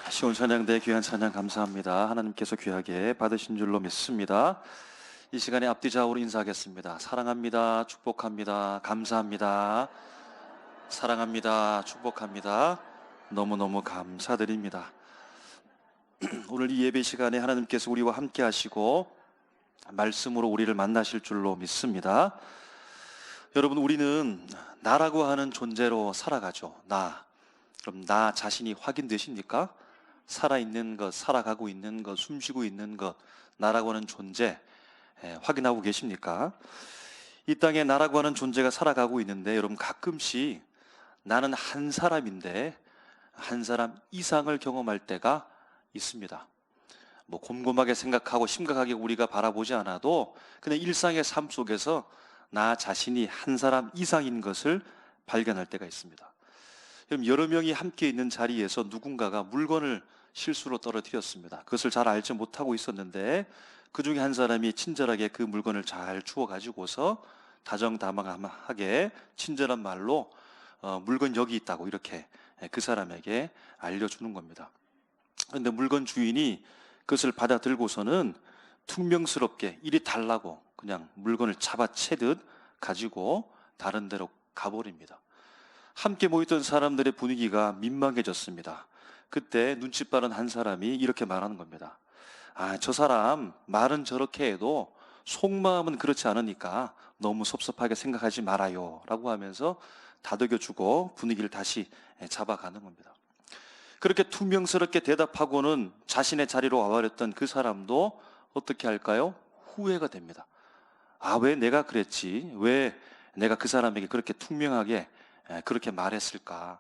시온 찬양대 귀한 찬양 감사합니다. 하나님께서 귀하게 받으신 줄로 믿습니다. 이 시간에 앞뒤 좌우로 인사하겠습니다. 사랑합니다. 축복합니다. 감사합니다. 사랑합니다. 축복합니다. 너무너무 감사드립니다. 오늘 이 예배 시간에 하나님께서 우리와 함께 하시고 말씀으로 우리를 만나실 줄로 믿습니다. 여러분, 우리는 나라고 하는 존재로 살아가죠. 그럼 나 자신이 확인되십니까? 살아있는 것, 살아가고 있는 것, 숨쉬고 있는 것, 나라고 하는 존재 확인하고 계십니까? 이 땅에 나라고 하는 존재가 살아가고 있는데, 여러분, 가끔씩 나는 한 사람인데 한 사람 이상을 경험할 때가 있습니다. 곰곰하게 생각하고 심각하게 우리가 바라보지 않아도 그냥 일상의 삶 속에서 나 자신이 한 사람 이상인 것을 발견할 때가 있습니다. 여러 명이 함께 있는 자리에서 누군가가 물건을 실수로 떨어뜨렸습니다. 그것을 잘 알지 못하고 있었는데 그 중에 한 사람이 친절하게 그 물건을 잘 주워 가지고서 다정다감하게 친절한 말로 물건 여기 있다고 이렇게 그 사람에게 알려주는 겁니다. 그런데 물건 주인이 그것을 받아 들고서는 퉁명스럽게 이리 달라고 그냥 물건을 잡아채듯 가지고 다른 데로 가버립니다. 함께 모였던 사람들의 분위기가 민망해졌습니다. 그때 눈치 빠른 한 사람이 이렇게 말하는 겁니다. 저 사람 말은 저렇게 해도 속마음은 그렇지 않으니까 너무 섭섭하게 생각하지 말아요 라고 하면서 다독여주고 분위기를 다시 잡아가는 겁니다. 그렇게 투명스럽게 대답하고는 자신의 자리로 와버렸던 그 사람도 어떻게 할까요? 후회가 됩니다. 왜 내가 그랬지? 왜 내가 그 사람에게 그렇게 투명하게 그렇게 말했을까?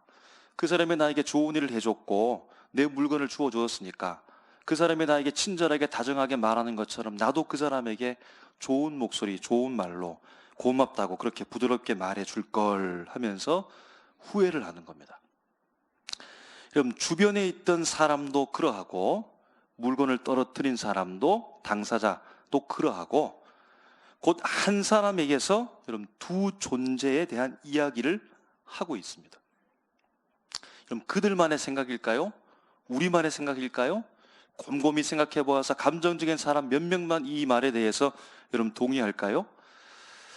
그 사람이 나에게 좋은 일을 해줬고 내 물건을 주워주었으니까 그 사람이 나에게 친절하게 다정하게 말하는 것처럼 나도 그 사람에게 좋은 목소리, 좋은 말로 고맙다고 그렇게 부드럽게 말해줄 걸 하면서 후회를 하는 겁니다. 그럼 주변에 있던 사람도 그러하고 물건을 떨어뜨린 사람도 당사자도 그러하고 곧 한 사람에게서 여러분 두 존재에 대한 이야기를 하고 있습니다. 그럼 그들만의 생각일까요? 우리만의 생각일까요? 곰곰이 생각해 보아서 감정적인 사람 몇 명만 이 말에 대해서 여러분 동의할까요?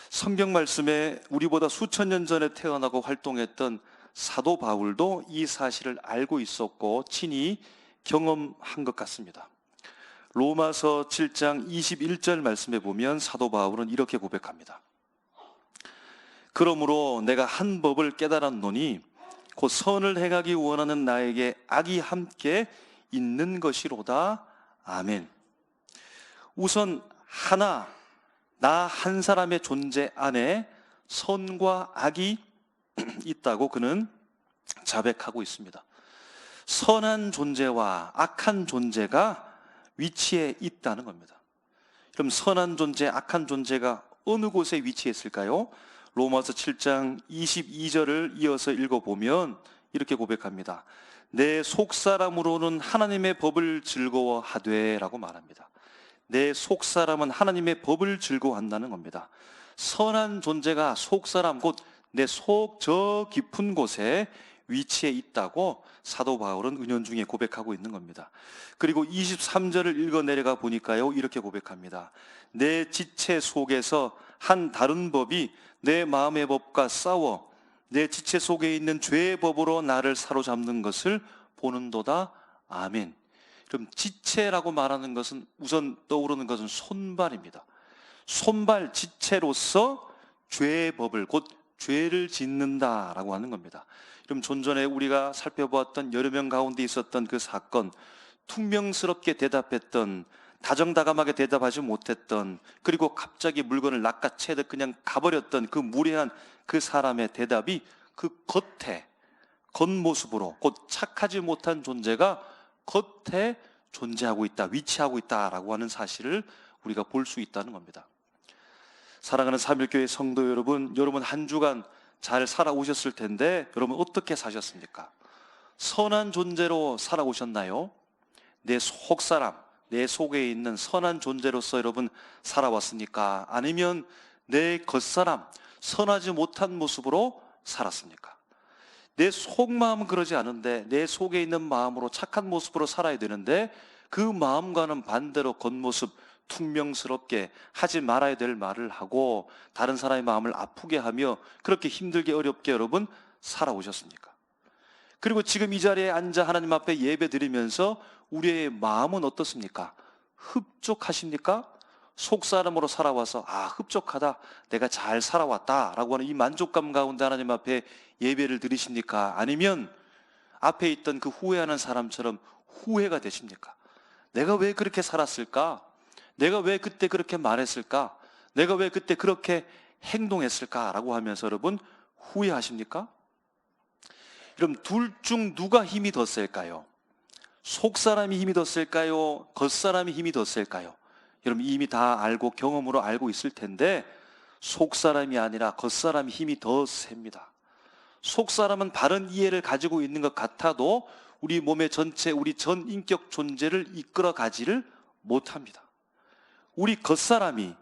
성경 말씀에 우리보다 수천 년 전에 태어나고 활동했던 사도 바울도 이 사실을 알고 있었고 친히 경험한 것 같습니다. 로마서 7장 21절 말씀에 보면 사도 바울은 이렇게 고백합니다. 그러므로 내가 한 법을 깨달았노니 곧 선을 행하기 원하는 나에게 악이 함께 있는 것이로다. 아멘. 우선 나 한 사람의 존재 안에 선과 악이 있다고 그는 자백하고 있습니다. 선한 존재와 악한 존재가 위치해 있다는 겁니다. 그럼 선한 존재, 악한 존재가 어느 곳에 위치했을까요? 로마서 7장 22절을 이어서 읽어보면 이렇게 고백합니다. 내 속사람으로는 하나님의 법을 즐거워하되 라고 말합니다. 내 속사람은 하나님의 법을 즐거워한다는 겁니다. 선한 존재가 속사람, 곧 내 속 저 깊은 곳에 위치해 있다고 사도 바울은 은연중에 고백하고 있는 겁니다. 그리고 23절을 읽어 내려가 보니까요 이렇게 고백합니다. 내 지체 속에서 한 다른 법이 내 마음의 법과 싸워 내 지체 속에 있는 죄의 법으로 나를 사로잡는 것을 보는도다. 아멘. 그럼 지체라고 말하는 것은 우선 떠오르는 것은 손발입니다. 손발 지체로서 죄의 법을 곧 죄를 짓는다라고 하는 겁니다. 그럼 좀 전에 우리가 살펴보았던 여러 명 가운데 있었던 그 사건, 퉁명스럽게 대답했던, 다정다감하게 대답하지 못했던, 그리고 갑자기 물건을 낚아채듯 그냥 가버렸던 그 무례한 그 사람의 대답이 그 겉모습으로 곧 착하지 못한 존재가 겉에 존재하고 있다, 위치하고 있다라고 하는 사실을 우리가 볼 수 있다는 겁니다. 사랑하는 삼일교회 성도 여러분 한 주간 잘 살아오셨을 텐데 여러분 어떻게 사셨습니까? 선한 존재로 살아오셨나요? 내 속사람, 내 속에 있는 선한 존재로서 여러분 살아왔습니까? 아니면 내 겉사람, 선하지 못한 모습으로 살았습니까? 내 속마음은 그러지 않은데 내 속에 있는 마음으로 착한 모습으로 살아야 되는데 그 마음과는 반대로 겉모습 퉁명스럽게 하지 말아야 될 말을 하고 다른 사람의 마음을 아프게 하며 그렇게 힘들게 어렵게 여러분 살아오셨습니까? 그리고 지금 이 자리에 앉아 하나님 앞에 예배 드리면서 우리의 마음은 어떻습니까? 흡족하십니까? 속사람으로 살아와서 흡족하다, 내가 잘 살아왔다 라고 하는 이 만족감 가운데 하나님 앞에 예배를 드리십니까? 아니면 앞에 있던 그 후회하는 사람처럼 후회가 되십니까? 내가 왜 그렇게 살았을까? 내가 왜 그때 그렇게 말했을까? 내가 왜 그때 그렇게 행동했을까? 라고 하면서 여러분 후회하십니까? 그럼 둘 중 누가 힘이 더 셀까요? 속사람이 힘이 더 셀까요? 겉사람이 힘이 더 셀까요? 여러분 이미 다 알고 경험으로 알고 있을 텐데 속사람이 아니라 겉사람이 힘이 더 셉니다. 속사람은 바른 이해를 가지고 있는 것 같아도 우리 몸의 전체, 우리 전 인격 존재를 이끌어 가지를 못합니다. 우리 겉사람이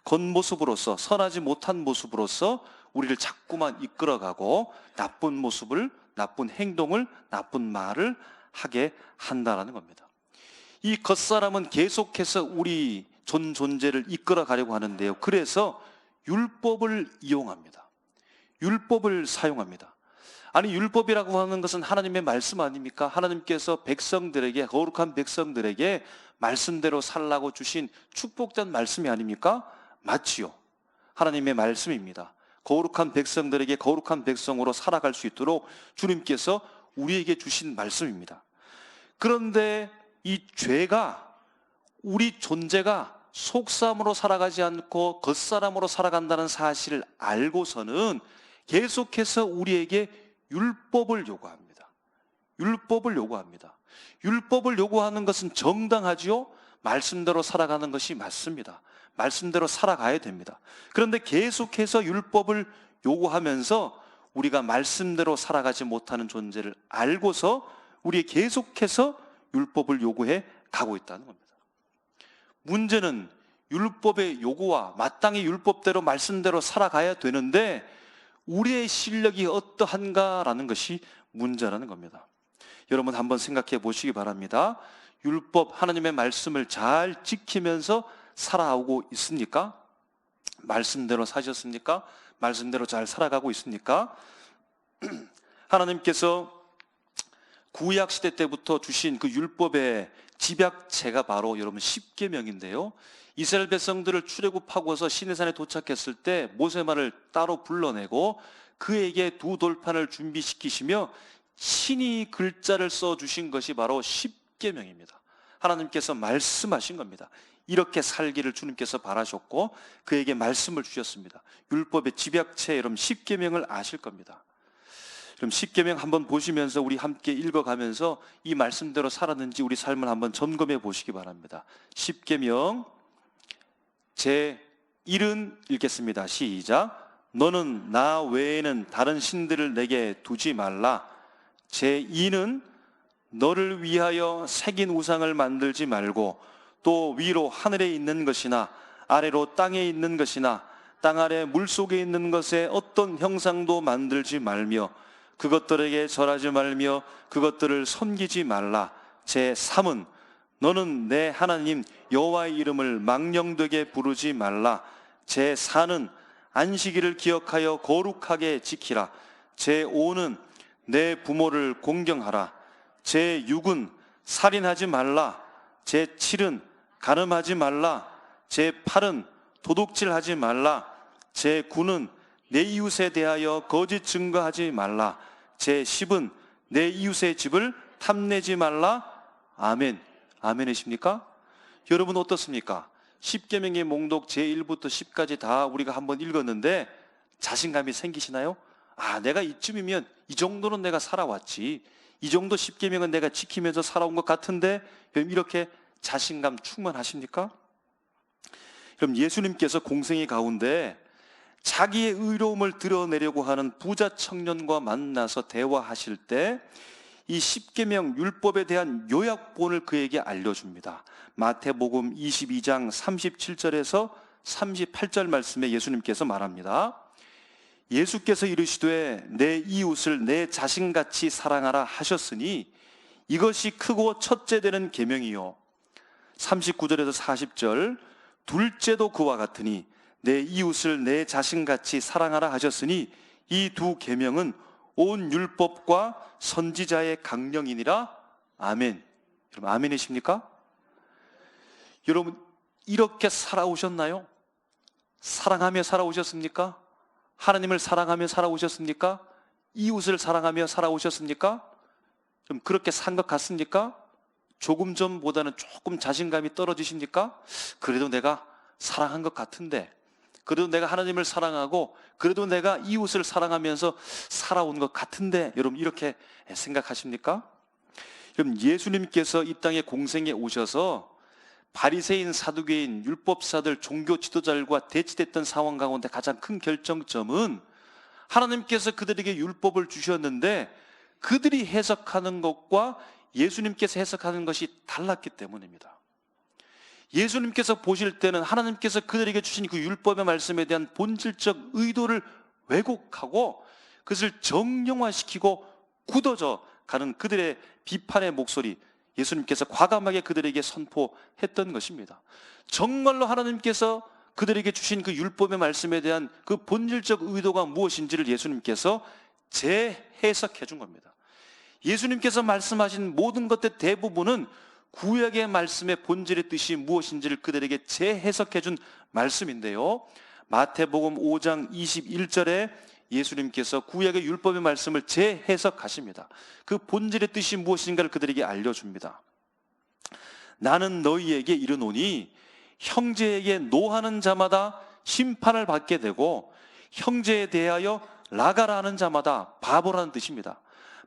겉모습으로서 선하지 못한 모습으로서 우리를 자꾸만 이끌어가고 나쁜 모습을, 나쁜 행동을, 나쁜 말을 하게 한다는 겁니다. 이 겉사람은 계속해서 우리 전 존재를 이끌어 가려고 하는데요. 그래서 율법을 이용합니다. 율법을 사용합니다. 아니 율법이라고 하는 것은 하나님의 말씀 아닙니까? 하나님께서 백성들에게, 거룩한 백성들에게 말씀대로 살라고 주신 축복된 말씀이 아닙니까? 맞지요. 하나님의 말씀입니다. 거룩한 백성들에게 거룩한 백성으로 살아갈 수 있도록 주님께서 우리에게 주신 말씀입니다. 그런데 이 죄가, 우리 존재가 속사람으로 살아가지 않고 겉사람으로 살아간다는 사실을 알고서는 계속해서 우리에게 율법을 요구합니다. 율법을 요구합니다. 율법을 요구하는 것은 정당하지요. 말씀대로 살아가는 것이 맞습니다. 말씀대로 살아가야 됩니다. 그런데 계속해서 율법을 요구하면서 우리가 말씀대로 살아가지 못하는 존재를 알고서 우리 계속해서 율법을 요구해 가고 있다는 겁니다. 문제는 율법의 요구와 마땅히 율법대로 말씀대로 살아가야 되는데 우리의 실력이 어떠한가라는 것이 문제라는 겁니다. 여러분 한번 생각해 보시기 바랍니다. 율법, 하나님의 말씀을 잘 지키면서 살아오고 있습니까? 말씀대로 사셨습니까? 말씀대로 잘 살아가고 있습니까? 하나님께서 구약 시대 때부터 주신 그 율법의 집약체가 바로 여러분 십계명인데요. 이스라엘 백성들을 출애굽하고서 시내산에 도착했을 때 모세만을 따로 불러내고 그에게 두 돌판을 준비시키시며 친히 글자를 써주신 것이 바로 십계명입니다. 하나님께서 말씀하신 겁니다. 이렇게 살기를 주님께서 바라셨고 그에게 말씀을 주셨습니다. 율법의 집약체 여러분 십계명을 아실 겁니다. 그럼 십계명 한번 보시면서 우리 함께 읽어가면서 이 말씀대로 살았는지 우리 삶을 한번 점검해 보시기 바랍니다. 십계명 제1은 읽겠습니다. 시작. 너는 나 외에는 다른 신들을 내게 두지 말라. 제2는 너를 위하여 새긴 우상을 만들지 말고 또 위로 하늘에 있는 것이나 아래로 땅에 있는 것이나 땅 아래 물속에 있는 것에 어떤 형상도 만들지 말며 그것들에게 절하지 말며 그것들을 섬기지 말라. 제3은 너는 내 하나님 여호와의 이름을 망령되게 부르지 말라. 제4는 안식일을 기억하여 거룩하게 지키라. 제5는 내 부모를 공경하라. 제6은 살인하지 말라. 제7은 간음하지 말라. 제8은 도둑질하지 말라. 제9는 내 이웃에 대하여 거짓 증거하지 말라. 제10은 내 이웃의 집을 탐내지 말라. 아멘. 아멘이십니까? 여러분 어떻습니까? 십계명의 목록 제1부터 10까지 다 우리가 한번 읽었는데 자신감이 생기시나요? 내가 이쯤이면 이 정도는 내가 살아왔지, 이 정도 십계명은 내가 지키면서 살아온 것 같은데, 이렇게 자신감 충만하십니까? 그럼 예수님께서 공생의 가운데 자기의 의로움을 드러내려고 하는 부자 청년과 만나서 대화하실 때 이 십계명 율법에 대한 요약본을 그에게 알려줍니다. 마태복음 22장 37절에서 38절 말씀에 예수님께서 말합니다. 예수께서 이르시되 내 이웃을 내 자신같이 사랑하라 하셨으니 이것이 크고 첫째 되는 계명이요 39절에서 40절 둘째도 그와 같으니 내 이웃을 내 자신같이 사랑하라 하셨으니 이 두 계명은 온 율법과 선지자의 강령이니라. 아멘. 여러분 아멘이십니까? 여러분 이렇게 살아오셨나요? 사랑하며 살아오셨습니까? 하나님을 사랑하며 살아오셨습니까? 이웃을 사랑하며 살아오셨습니까? 좀 그렇게 산 것 같습니까? 조금 전보다는 조금 자신감이 떨어지십니까? 그래도 내가 사랑한 것 같은데, 그래도 내가 하나님을 사랑하고 그래도 내가 이웃을 사랑하면서 살아온 것 같은데, 여러분 이렇게 생각하십니까? 여러분 예수님께서 이 땅에 공생에 오셔서 바리새인, 사두개인, 율법사들, 종교 지도자들과 대치됐던 상황 가운데 가장 큰 결정점은 하나님께서 그들에게 율법을 주셨는데 그들이 해석하는 것과 예수님께서 해석하는 것이 달랐기 때문입니다. 예수님께서 보실 때는 하나님께서 그들에게 주신 그 율법의 말씀에 대한 본질적 의도를 왜곡하고 그것을 정령화시키고 굳어져 가는 그들의 비판의 목소리, 예수님께서 과감하게 그들에게 선포했던 것입니다. 정말로 하나님께서 그들에게 주신 그 율법의 말씀에 대한 그 본질적 의도가 무엇인지를 예수님께서 재해석해 준 겁니다. 예수님께서 말씀하신 모든 것들 대부분은 구약의 말씀의 본질의 뜻이 무엇인지를 그들에게 재해석해 준 말씀인데요, 마태복음 5장 21절에 예수님께서 구약의 율법의 말씀을 재해석하십니다. 그 본질의 뜻이 무엇인가를 그들에게 알려줍니다. 나는 너희에게 이르노니 형제에게 노하는 자마다 심판을 받게 되고 형제에 대하여 나가라 하는 자마다 바보라는 뜻입니다.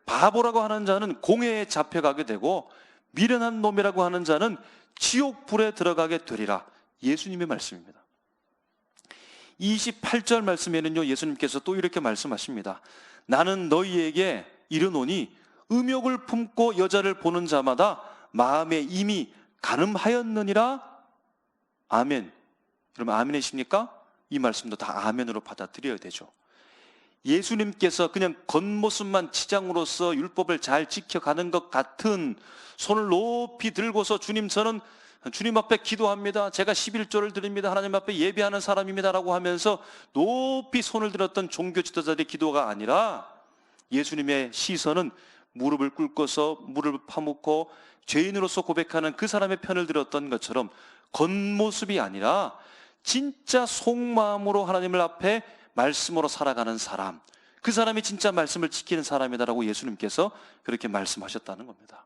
바보라고 하는 자는 공회에 잡혀가게 되고 미련한 놈이라고 하는 자는 지옥불에 들어가게 되리라. 예수님의 말씀입니다. 28절 말씀에는요, 예수님께서 또 이렇게 말씀하십니다. 나는 너희에게 이르노니 음욕을 품고 여자를 보는 자마다 마음에 이미 간음하였느니라. 아멘. 여러분 아멘이십니까? 이 말씀도 다 아멘으로 받아들여야 되죠. 예수님께서 그냥 겉모습만 치장으로서 율법을 잘 지켜가는 것 같은 손을 높이 들고서 주님, 저는 주님 앞에 기도합니다, 제가 11조를 드립니다, 하나님 앞에 예배하는 사람입니다 라고 하면서 높이 손을 들었던 종교 지도자들의 기도가 아니라 예수님의 시선은 무릎을 꿇고서 무릎을 파묻고 죄인으로서 고백하는 그 사람의 편을 들었던 것처럼 겉모습이 아니라 진짜 속마음으로 하나님을 앞에 말씀으로 살아가는 사람, 그 사람이 진짜 말씀을 지키는 사람이다라고 예수님께서 그렇게 말씀하셨다는 겁니다.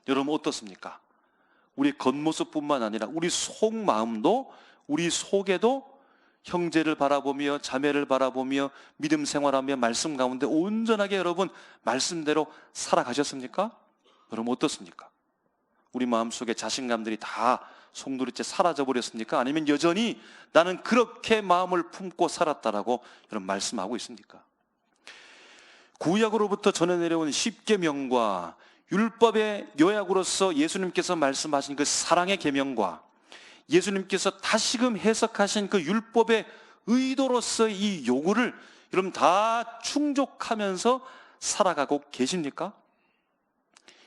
여러분 어떻습니까? 우리 겉모습뿐만 아니라 우리 속마음도, 우리 속에도 형제를 바라보며 자매를 바라보며 믿음 생활하며 말씀 가운데 온전하게 여러분 말씀대로 살아가셨습니까? 여러분 어떻습니까? 우리 마음속에 자신감들이 다 송두리째 사라져 버렸습니까? 아니면 여전히 나는 그렇게 마음을 품고 살았다라고 여러분 말씀하고 있습니까? 구약으로부터 전해 내려온 십계명과 율법의 요약으로서 예수님께서 말씀하신 그 사랑의 계명과 예수님께서 다시금 해석하신 그 율법의 의도로서 이 요구를 여러분 다 충족하면서 살아가고 계십니까?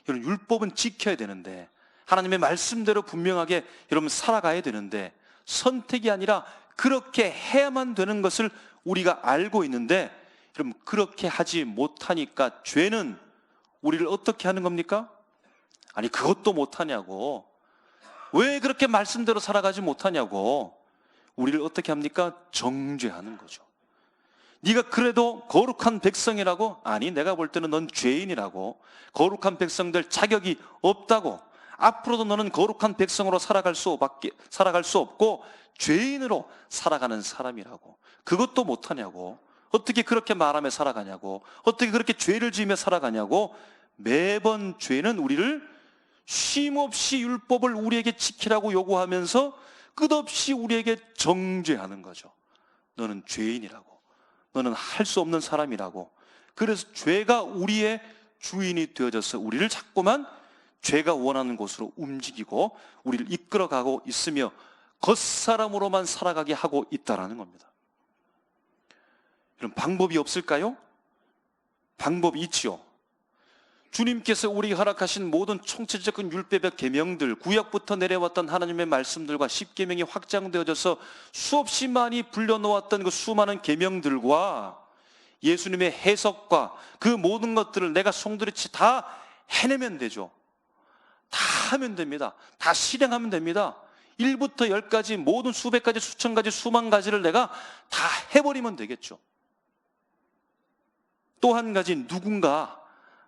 여러분 율법은 지켜야 되는데, 하나님의 말씀대로 분명하게 여러분 살아가야 되는데, 선택이 아니라 그렇게 해야만 되는 것을 우리가 알고 있는데 여러분 그렇게 하지 못하니까 죄는 우리를 어떻게 하는 겁니까? 아니 그것도 못하냐고, 왜 그렇게 말씀대로 살아가지 못하냐고 우리를 어떻게 합니까? 정죄하는 거죠. 네가 그래도 거룩한 백성이라고? 아니 내가 볼 때는 넌 죄인이라고, 거룩한 백성들 자격이 없다고, 앞으로도 너는 거룩한 백성으로 살아갈 수 없고 죄인으로 살아가는 사람이라고, 그것도 못하냐고, 어떻게 그렇게 말하며 살아가냐고, 어떻게 그렇게 죄를 지으며 살아가냐고, 매번 죄는 우리를 쉼없이 율법을 우리에게 지키라고 요구하면서 끝없이 우리에게 정죄하는 거죠. 너는 죄인이라고, 너는 할 수 없는 사람이라고. 그래서 죄가 우리의 주인이 되어져서 우리를 자꾸만 죄가 원하는 곳으로 움직이고 우리를 이끌어가고 있으며 겉사람으로만 살아가게 하고 있다는 겁니다. 이런 방법이 없을까요? 방법이 있지요. 주님께서 우리에게 허락하신 모든 총체적인 율법의 계명들, 구약부터 내려왔던 하나님의 말씀들과 십계명이 확장되어져서 수없이 많이 불려놓았던 그 수많은 계명들과 예수님의 해석과 그 모든 것들을 내가 송두리째 다 해내면 되죠. 다 하면 됩니다. 다 실행하면 됩니다. 1부터 10까지 모든 수백 가지, 수천 가지, 수만 가지를 내가 다 해버리면 되겠죠. 또 한 가지, 누군가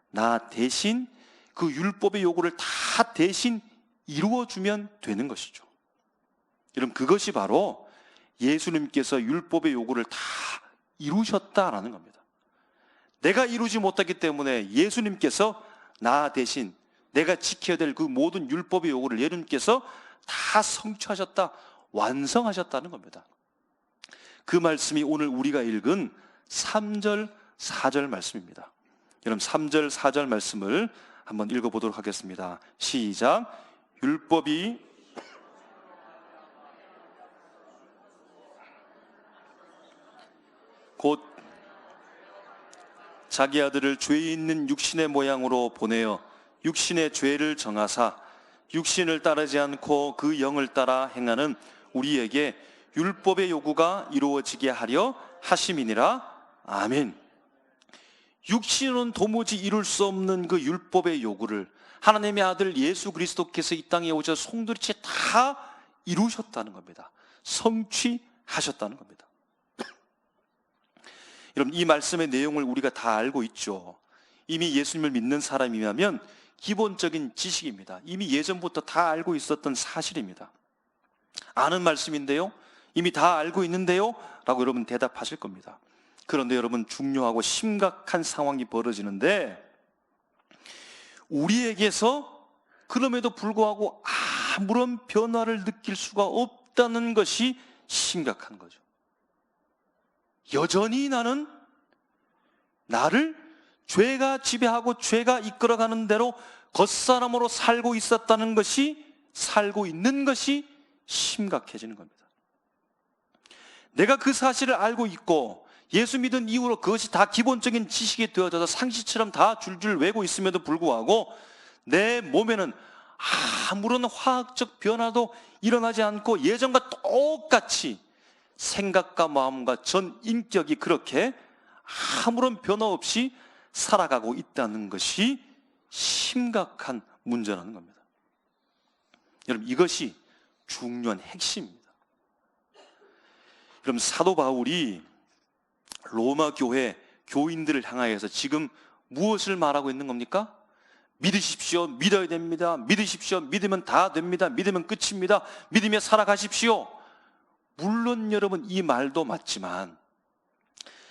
나 대신 그 율법의 요구를 다 대신 이루어주면 되는 것이죠. 여러분, 그것이 바로 예수님께서 율법의 요구를 다 이루셨다라는 겁니다. 내가 이루지 못하기 때문에 예수님께서 나 대신 내가 지켜야 될 그 모든 율법의 요구를 예수님께서 다 성취하셨다, 완성하셨다는 겁니다. 그 말씀이 오늘 우리가 읽은 3절, 4절 말씀입니다. 여러분, 3절, 4절 말씀을 한번 읽어보도록 하겠습니다. 시작. 율법이 곧 자기 아들을 죄 있는 육신의 모양으로 보내어 육신의 죄를 정하사 육신을 따르지 않고 그 영을 따라 행하는 우리에게 율법의 요구가 이루어지게 하려 하심이니라. 아멘. 육신은 도무지 이룰 수 없는 그 율법의 요구를 하나님의 아들 예수 그리스도께서 이 땅에 오셔 송두리째 다 이루셨다는 겁니다. 성취하셨다는 겁니다. 여러분, 이 말씀의 내용을 우리가 다 알고 있죠. 이미 예수님을 믿는 사람이라면 기본적인 지식입니다. 이미 예전부터 다 알고 있었던 사실입니다. 아는 말씀인데요, 이미 다 알고 있는데요 라고 여러분 대답하실 겁니다. 그런데 여러분, 중요하고 심각한 상황이 벌어지는데 우리에게서 그럼에도 불구하고 아무런 변화를 느낄 수가 없다는 것이 심각한 거죠. 여전히 나를 죄가 지배하고 죄가 이끌어가는 대로 겉사람으로 살고 있었다는 것이, 살고 있는 것이 심각해지는 겁니다. 내가 그 사실을 알고 있고 예수 믿은 이후로 그것이 다 기본적인 지식이 되어져서 상식처럼 다 줄줄 외고 있음에도 불구하고 내 몸에는 아무런 화학적 변화도 일어나지 않고 예전과 똑같이 생각과 마음과 전 인격이 그렇게 아무런 변화 없이 살아가고 있다는 것이 심각한 문제라는 겁니다. 여러분, 이것이 중요한 핵심입니다. 여러분, 사도 바울이 로마 교회 교인들을 향하여서 지금 무엇을 말하고 있는 겁니까? 믿으십시오. 믿어야 됩니다. 믿으십시오. 믿으면 다 됩니다. 믿으면 끝입니다. 믿으며 살아가십시오. 물론 여러분, 이 말도 맞지만,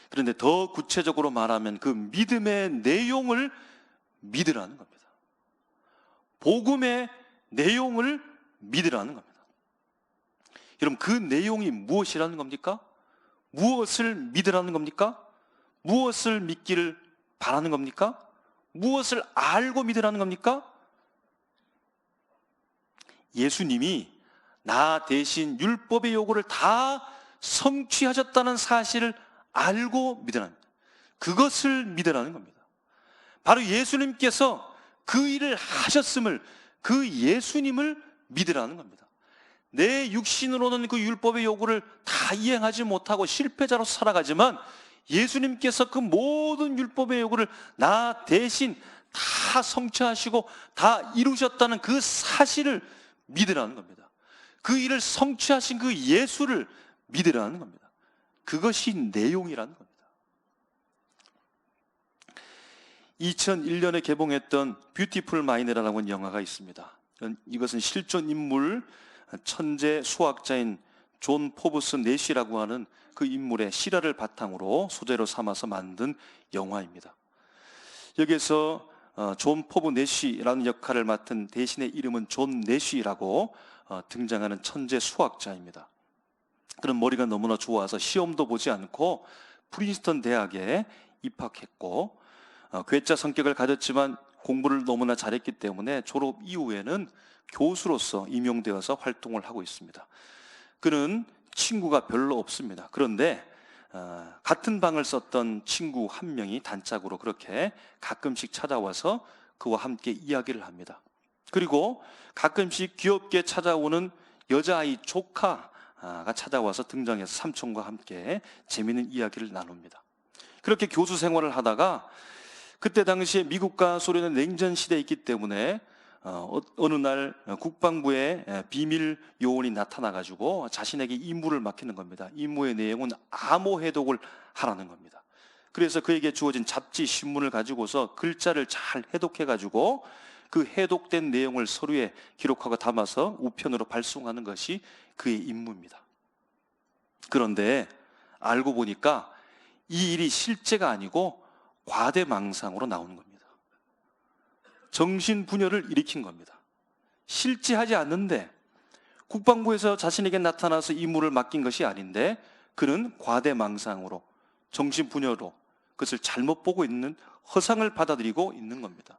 그런데 더 구체적으로 말하면 그 믿음의 내용을 믿으라는 겁니다. 복음의 내용을 믿으라는 겁니다. 여러분, 그 내용이 무엇이라는 겁니까? 무엇을 믿으라는 겁니까? 무엇을 믿기를 바라는 겁니까? 무엇을 알고 믿으라는 겁니까? 예수님이 나 대신 율법의 요구를 다 성취하셨다는 사실을 알고 믿으라는 겁니다. 그것을 믿으라는 겁니다. 바로 예수님께서 그 일을 하셨음을, 그 예수님을 믿으라는 겁니다. 내 육신으로는 그 율법의 요구를 다 이행하지 못하고 실패자로 살아가지만 예수님께서 그 모든 율법의 요구를 나 대신 다 성취하시고 다 이루셨다는 그 사실을 믿으라는 겁니다. 그 일을 성취하신 그 예수를 믿으라는 겁니다. 그것이 내용이라는 겁니다. 2001년에 개봉했던 뷰티풀 마인드라고 하는 영화가 있습니다. 이것은 실존 인물, 천재 수학자인 존 포브스 내시라고 하는 그 인물의 실화를 바탕으로 소재로 삼아서 만든 영화입니다. 여기에서 존 포브 내시라는 역할을 맡은 대신의 이름은 존 내시라고 등장하는 천재 수학자입니다. 그런 머리가 너무나 좋아서 시험도 보지 않고 프린스턴 대학에 입학했고, 괴짜 성격을 가졌지만 공부를 너무나 잘했기 때문에 졸업 이후에는 교수로서 임용되어서 활동을 하고 있습니다. 그는 친구가 별로 없습니다. 그런데 같은 방을 썼던 친구 한 명이 단짝으로 그렇게 가끔씩 찾아와서 그와 함께 이야기를 합니다. 그리고 가끔씩 귀엽게 찾아오는 여자아이 조카가 찾아와서 등장해서 삼촌과 함께 재미있는 이야기를 나눕니다. 그렇게 교수 생활을 하다가 그때 당시에 미국과 소련은 냉전 시대에 있기 때문에 어느 날 국방부에 비밀 요원이 나타나가지고 자신에게 임무를 맡기는 겁니다. 임무의 내용은 암호 해독을 하라는 겁니다. 그래서 그에게 주어진 잡지 신문을 가지고서 글자를 잘 해독해가지고 그 해독된 내용을 서류에 기록하고 담아서 우편으로 발송하는 것이 그의 임무입니다. 그런데 알고 보니까 이 일이 실제가 아니고 과대망상으로 나오는 겁니다. 정신분열을 일으킨 겁니다. 실제하지 않는데 국방부에서 자신에게 나타나서 임무를 맡긴 것이 아닌데 그는 과대망상으로 정신분열로 그것을 잘못 보고 있는 허상을 받아들이고 있는 겁니다.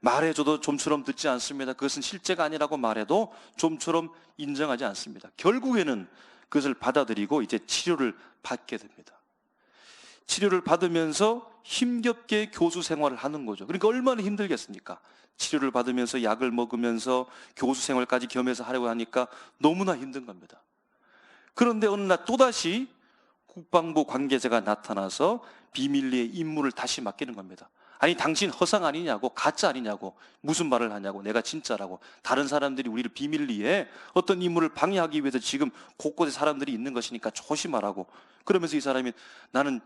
말해줘도 좀처럼 듣지 않습니다. 그것은 실제가 아니라고 말해도 좀처럼 인정하지 않습니다. 결국에는 그것을 받아들이고 이제 치료를 받게 됩니다. 치료를 받으면서 힘겹게 교수 생활을 하는 거죠. 그러니까 얼마나 힘들겠습니까? 치료를 받으면서 약을 먹으면서 교수 생활까지 겸해서 하려고 하니까 너무나 힘든 겁니다. 그런데 어느 날 또다시 국방부 관계자가 나타나서 비밀리에 임무를 다시 맡기는 겁니다. 아니 당신 허상 아니냐고, 가짜 아니냐고, 무슨 말을 하냐고, 내가 진짜라고. 다른 사람들이 우리를 비밀리에 어떤 임무를 방해하기 위해서 지금 곳곳에 사람들이 있는 것이니까 조심하라고. 그러면서 이 사람이 나는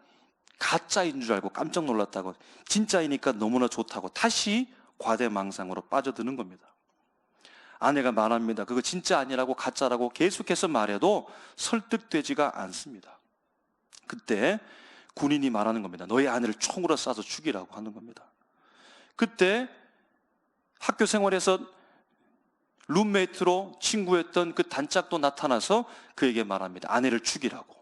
가짜인 줄 알고 깜짝 놀랐다고, 진짜이니까 너무나 좋다고 다시 과대망상으로 빠져드는 겁니다. 아내가 말합니다. 그거 진짜 아니라고, 가짜라고 계속해서 말해도 설득되지가 않습니다. 그때 군인이 말하는 겁니다. 너의 아내를 총으로 쏴서 죽이라고 하는 겁니다. 그때 학교 생활에서 룸메이트로 친구였던 그 단짝도 나타나서 그에게 말합니다. 아내를 죽이라고.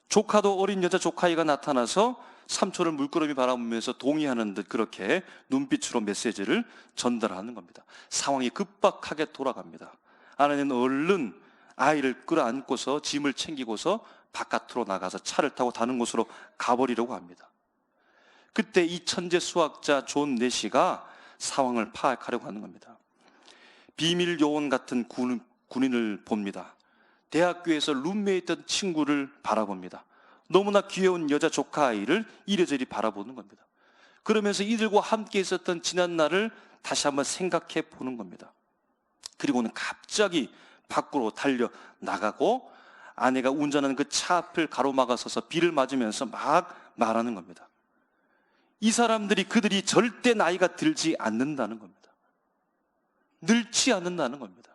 조카도, 어린 여자 조카아이가 나타나서 삼촌을 물끄러미 바라보면서 동의하는 듯 그렇게 눈빛으로 메시지를 전달하는 겁니다. 상황이 급박하게 돌아갑니다. 아내는 얼른 아이를 끌어안고서 짐을 챙기고서 바깥으로 나가서 차를 타고 다른 곳으로 가버리려고 합니다. 그때 이 천재 수학자 존 내시가 상황을 파악하려고 하는 겁니다. 비밀 요원 같은 군인을 봅니다. 대학교에서 룸메이트 친구를 바라봅니다. 너무나 귀여운 여자 조카아이를 이래저래 바라보는 겁니다. 그러면서 이들과 함께 있었던 지난 날을 다시 한번 생각해 보는 겁니다. 그리고는 갑자기 밖으로 달려 나가고 아내가 운전하는 그 차 앞을 가로막아서서 비를 맞으면서 막 말하는 겁니다. 이 사람들이, 그들이 절대 나이가 들지 않는다는 겁니다. 늙지 않는다는 겁니다.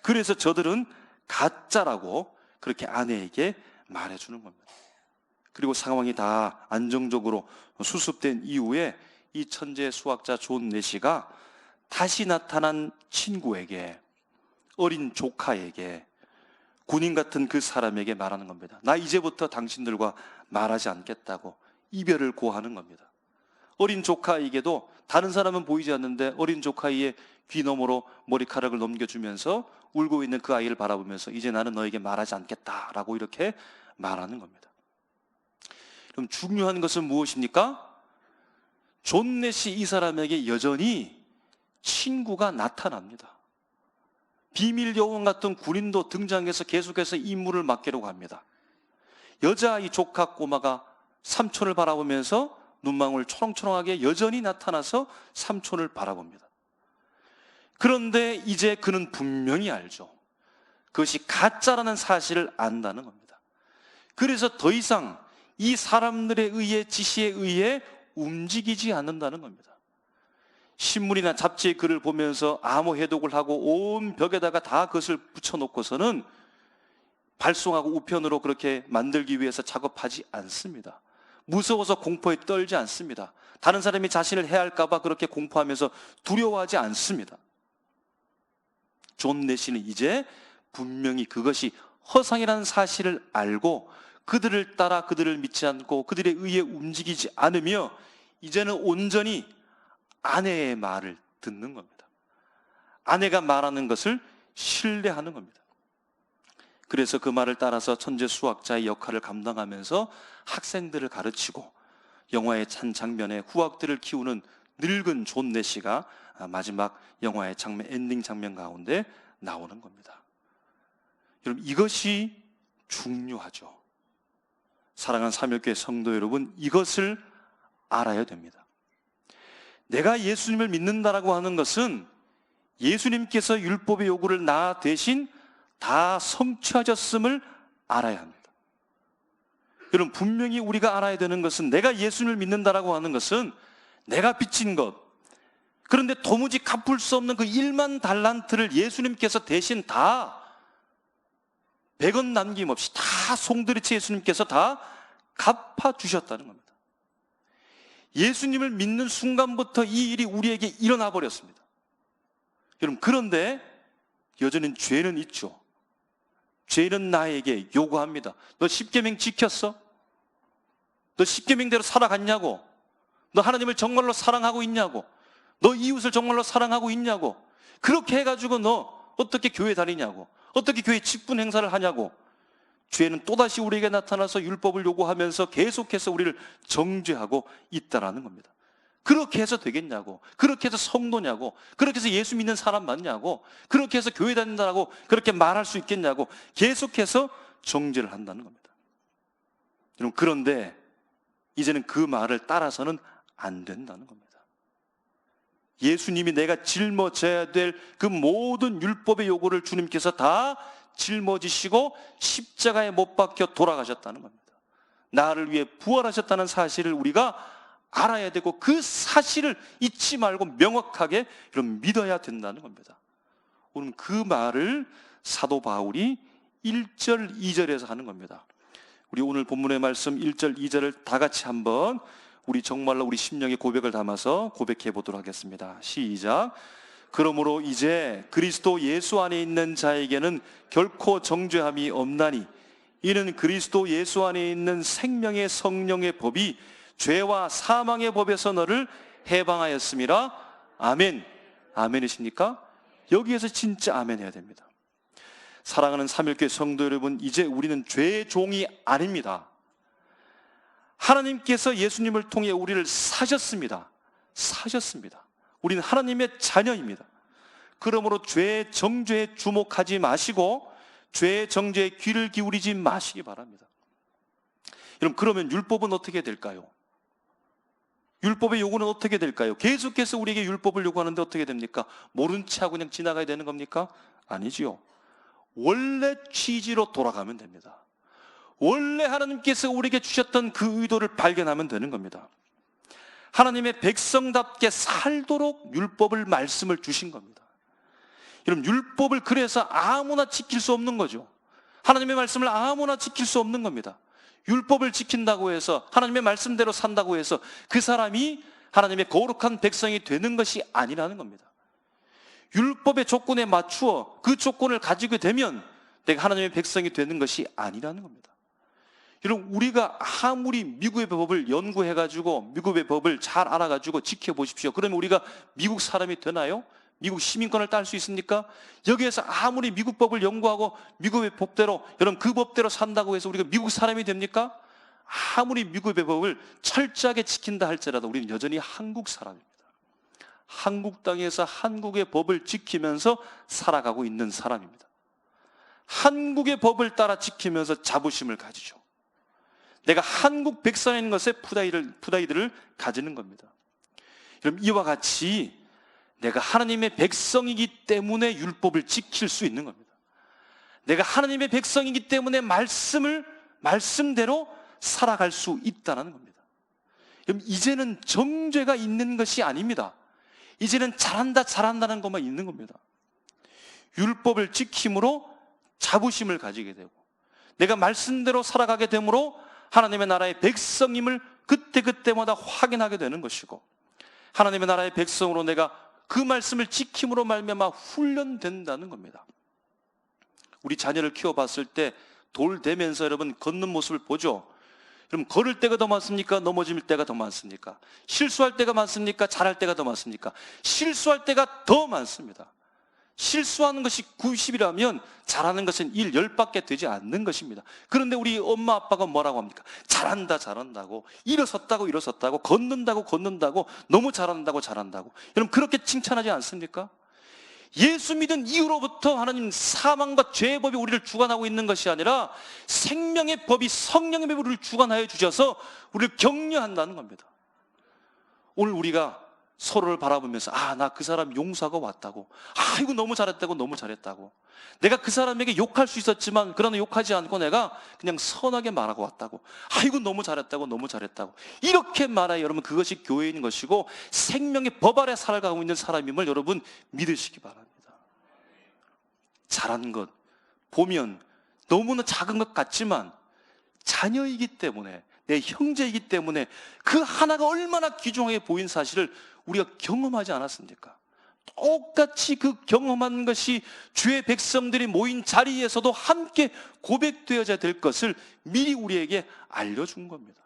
그래서 저들은 가짜라고 그렇게 아내에게 말해주는 겁니다. 그리고 상황이 다 안정적으로 수습된 이후에 이 천재 수학자 존 내시가 다시 나타난 친구에게, 어린 조카에게, 군인 같은 그 사람에게 말하는 겁니다. 나 이제부터 당신들과 말하지 않겠다고 이별을 고하는 겁니다. 어린 조카에게도 다른 사람은 보이지 않는데 어린 조카의 귀 너머로 머리카락을 넘겨주면서 울고 있는 그 아이를 바라보면서 이제 나는 너에게 말하지 않겠다라고 이렇게 말하는 겁니다. 그럼 중요한 것은 무엇입니까? 존 내시 이 사람에게 여전히 친구가 나타납니다. 비밀 요원 같은 군인도 등장해서 계속해서 임무를 맡기려고 합니다. 여자아이 조카 꼬마가 삼촌을 바라보면서 눈망울 초롱초롱하게 여전히 나타나서 삼촌을 바라봅니다. 그런데 이제 그는 분명히 알죠. 그것이 가짜라는 사실을 안다는 겁니다. 그래서 더 이상 이 사람들에 의해, 지시에 의해 움직이지 않는다는 겁니다. 신문이나 잡지의 글을 보면서 암호 해독을 하고 온 벽에다가 다 그것을 붙여놓고서는 발송하고 우편으로 그렇게 만들기 위해서 작업하지 않습니다. 무서워서 공포에 떨지 않습니다. 다른 사람이 자신을 해할까 봐 그렇게 공포하면서 두려워하지 않습니다. 존 내시는 이제 분명히 그것이 허상이라는 사실을 알고 그들을 따라 그들을 믿지 않고 그들에 의해 움직이지 않으며 이제는 온전히 아내의 말을 듣는 겁니다. 아내가 말하는 것을 신뢰하는 겁니다. 그래서 그 말을 따라서 천재 수학자의 역할을 감당하면서 학생들을 가르치고 영화의 한 장면에 후학들을 키우는 늙은 존 내시가 마지막 영화의 장면, 엔딩 장면 가운데 나오는 겁니다. 여러분, 이것이 중요하죠. 사랑하는 삼일교회 성도 여러분, 이것을 알아야 됩니다. 내가 예수님을 믿는다라고 하는 것은 예수님께서 율법의 요구를 나 대신 다 성취하셨음을 알아야 합니다. 여러분, 분명히 우리가 알아야 되는 것은 내가 예수님을 믿는다라고 하는 것은 내가 빚진 것, 그런데 도무지 갚을 수 없는 그 1만 달란트를 예수님께서 대신 다 100원 남김없이 다 송두리째 예수님께서 다 갚아주셨다는 겁니다. 예수님을 믿는 순간부터 이 일이 우리에게 일어나 버렸습니다. 여러분, 그런데 여전히 죄는 있죠. 죄는 나에게 요구합니다. 너 십계명 지켰어? 너 십계명대로 살아갔냐고? 너 하나님을 정말로 사랑하고 있냐고? 너 이웃을 정말로 사랑하고 있냐고? 그렇게 해가지고 너 어떻게 교회 다니냐고? 어떻게 교회 직분 행사를 하냐고? 죄는 또다시 우리에게 나타나서 율법을 요구하면서 계속해서 우리를 정죄하고 있다라는 겁니다. 그렇게 해서 되겠냐고? 그렇게 해서 성도냐고? 그렇게 해서 예수 믿는 사람 맞냐고? 그렇게 해서 교회 다닌다라고 그렇게 말할 수 있겠냐고? 계속해서 정죄를 한다는 겁니다. 여러분, 그런데 이제는 그 말을 따라서는 안 된다는 겁니다. 예수님이 내가 짊어져야 될 그 모든 율법의 요구를 주님께서 다 짊어지시고 십자가에 못 박혀 돌아가셨다는 겁니다. 나를 위해 부활하셨다는 사실을 우리가 알아야 되고 그 사실을 잊지 말고 명확하게 그럼 믿어야 된다는 겁니다. 오늘 그 말을 사도 바울이 1절, 2절에서 하는 겁니다. 우리 오늘 본문의 말씀 1절, 2절을 다 같이 한번 우리 정말로 우리 심령의 고백을 담아서 고백해 보도록 하겠습니다. 시작. 그러므로 이제 그리스도 예수 안에 있는 자에게는 결코 정죄함이 없나니 이는 그리스도 예수 안에 있는 생명의 성령의 법이 죄와 사망의 법에서 너를 해방하였음이라. 아멘. 아멘이십니까? 여기에서 진짜 아멘 해야 됩니다. 사랑하는 삼일교회 성도 여러분, 이제 우리는 죄의 종이 아닙니다. 하나님께서 예수님을 통해 우리를 사셨습니다. 사셨습니다. 우리는 하나님의 자녀입니다. 그러므로 죄의 정죄에 주목하지 마시고 죄의 정죄에 귀를 기울이지 마시기 바랍니다. 여러분, 그러면 율법은 어떻게 될까요? 율법의 요구는 어떻게 될까요? 계속해서 우리에게 율법을 요구하는데 어떻게 됩니까? 모른 채 하고 그냥 지나가야 되는 겁니까? 아니지요. 원래 취지로 돌아가면 됩니다. 원래 하나님께서 우리에게 주셨던 그 의도를 발견하면 되는 겁니다. 하나님의 백성답게 살도록 율법을 말씀을 주신 겁니다. 여러분, 율법을 그래서 아무나 지킬 수 없는 거죠. 하나님의 말씀을 아무나 지킬 수 없는 겁니다. 율법을 지킨다고 해서 하나님의 말씀대로 산다고 해서 그 사람이 하나님의 거룩한 백성이 되는 것이 아니라는 겁니다. 율법의 조건에 맞추어 그 조건을 가지게 되면 내가 하나님의 백성이 되는 것이 아니라는 겁니다. 여러분, 우리가 아무리 미국의 법을 연구해가지고 미국의 법을 잘 알아가지고 지켜보십시오. 그러면 우리가 미국 사람이 되나요? 미국 시민권을 딸 수 있습니까? 여기에서 아무리 미국 법을 연구하고 미국의 법대로, 여러분 그 법대로 산다고 해서 우리가 미국 사람이 됩니까? 아무리 미국의 법을 철저하게 지킨다 할지라도 우리는 여전히 한국 사람입니다. 한국 땅에서 한국의 법을 지키면서 살아가고 있는 사람입니다. 한국의 법을 따라 지키면서 자부심을 가지죠. 내가 한국 백성인 것에 푸다이들을 가지는 겁니다. 여러분, 이와 같이 내가 하나님의 백성이기 때문에 율법을 지킬 수 있는 겁니다. 내가 하나님의 백성이기 때문에 말씀대로 살아갈 수 있다는 겁니다. 여러분, 이제는 정죄가 있는 것이 아닙니다. 이제는 잘한다는 것만 있는 겁니다. 율법을 지킴으로 자부심을 가지게 되고 내가 말씀대로 살아가게 되므로 하나님의 나라의 백성임을 그때그때마다 확인하게 되는 것이고 하나님의 나라의 백성으로 내가 그 말씀을 지킴으로 말미암아 훈련된다는 겁니다. 우리 자녀를 키워봤을 때 돌 대면서 여러분 걷는 모습을 보죠. 그럼 걸을 때가 더 많습니까? 넘어질 때가 더 많습니까? 실수할 때가 많습니까? 잘할 때가 더 많습니까? 실수할 때가 더 많습니다. 실수하는 것이 90이라면 잘하는 것은 1, 10밖에 되지 않는 것입니다. 그런데 우리 엄마 아빠가 뭐라고 합니까? 잘한다 잘한다고, 일어섰다고 일어섰다고, 걷는다고 걷는다고, 너무 잘한다고 잘한다고. 여러분 그렇게 칭찬하지 않습니까? 예수 믿은 이후로부터 하나님 사망과 죄의 법이 우리를 주관하고 있는 것이 아니라 생명의 법이, 성령의 법이 우리를 주관하여 주셔서 우리를 격려한다는 겁니다. 오늘 우리가 서로를 바라보면서 나 그 사람 용서하고 왔다고, 이거 너무 잘했다고 너무 잘했다고, 내가 그 사람에게 욕할 수 있었지만 그러나 욕하지 않고 내가 그냥 선하게 말하고 왔다고, 이거 너무 잘했다고 너무 잘했다고, 이렇게 말해야 여러분 그것이 교회인 것이고 생명의 법 아래 살아가고 있는 사람임을 여러분 믿으시기 바랍니다. 잘한 것 보면 너무나 작은 것 같지만 자녀이기 때문에, 내 형제이기 때문에 그 하나가 얼마나 귀중하게 보인 사실을 우리가 경험하지 않았습니까? 똑같이 그 경험한 것이 주의 백성들이 모인 자리에서도 함께 고백되어야 될 것을 미리 우리에게 알려준 겁니다.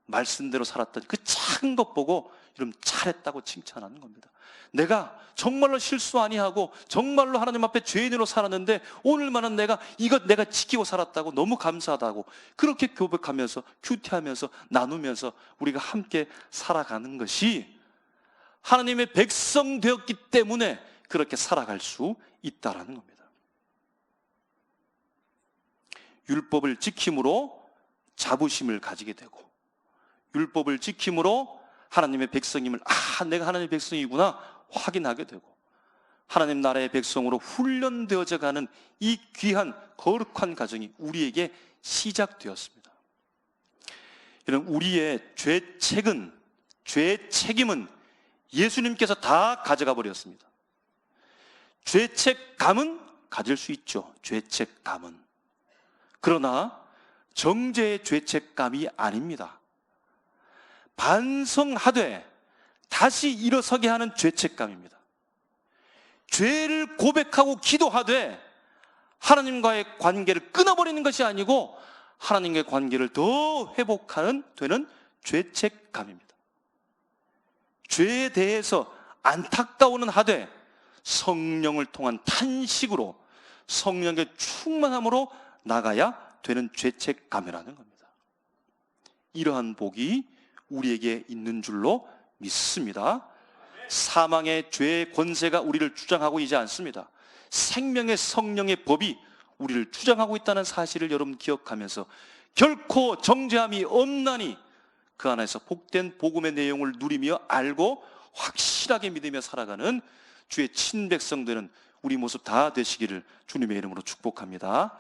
말씀대로 살았던 그 작은 것 보고 여러분 잘했다고 칭찬하는 겁니다. 내가 정말로 실수 아니하고 정말로 하나님 앞에 죄인으로 살았는데 오늘만은 내가 이것 내가 지키고 살았다고 너무 감사하다고, 그렇게 고백하면서 큐티하면서 나누면서 우리가 함께 살아가는 것이 하나님의 백성 되었기 때문에 그렇게 살아갈 수 있다라는 겁니다. 율법을 지킴으로 자부심을 가지게 되고, 율법을 지킴으로 하나님의 백성임을, 내가 하나님의 백성이구나 확인하게 되고, 하나님 나라의 백성으로 훈련되어져 가는 이 귀한 거룩한 과정이 우리에게 시작되었습니다. 여러분 우리의 죄의 책임은 예수님께서 다 가져가 버렸습니다. 죄책감은 가질 수 있죠. 죄책감은. 그러나 정죄의 죄책감이 아닙니다. 반성하되 다시 일어서게 하는 죄책감입니다. 죄를 고백하고 기도하되 하나님과의 관계를 끊어버리는 것이 아니고 하나님과의 관계를 더 회복하는 되는 죄책감입니다. 죄에 대해서 안타까워는 하되 성령을 통한 탄식으로, 성령의 충만함으로 나가야 되는 죄책감이라는 겁니다. 이러한 복이 우리에게 있는 줄로 믿습니다. 사망의 죄의 권세가 우리를 주장하고 있지 않습니다. 생명의 성령의 법이 우리를 주장하고 있다는 사실을 여러분 기억하면서 결코 정죄함이 없나니 그 안에서 복된 복음의 내용을 누리며 알고 확실하게 믿으며 살아가는 주의 친백성들은 우리 모습 다 되시기를 주님의 이름으로 축복합니다.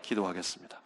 기도하겠습니다.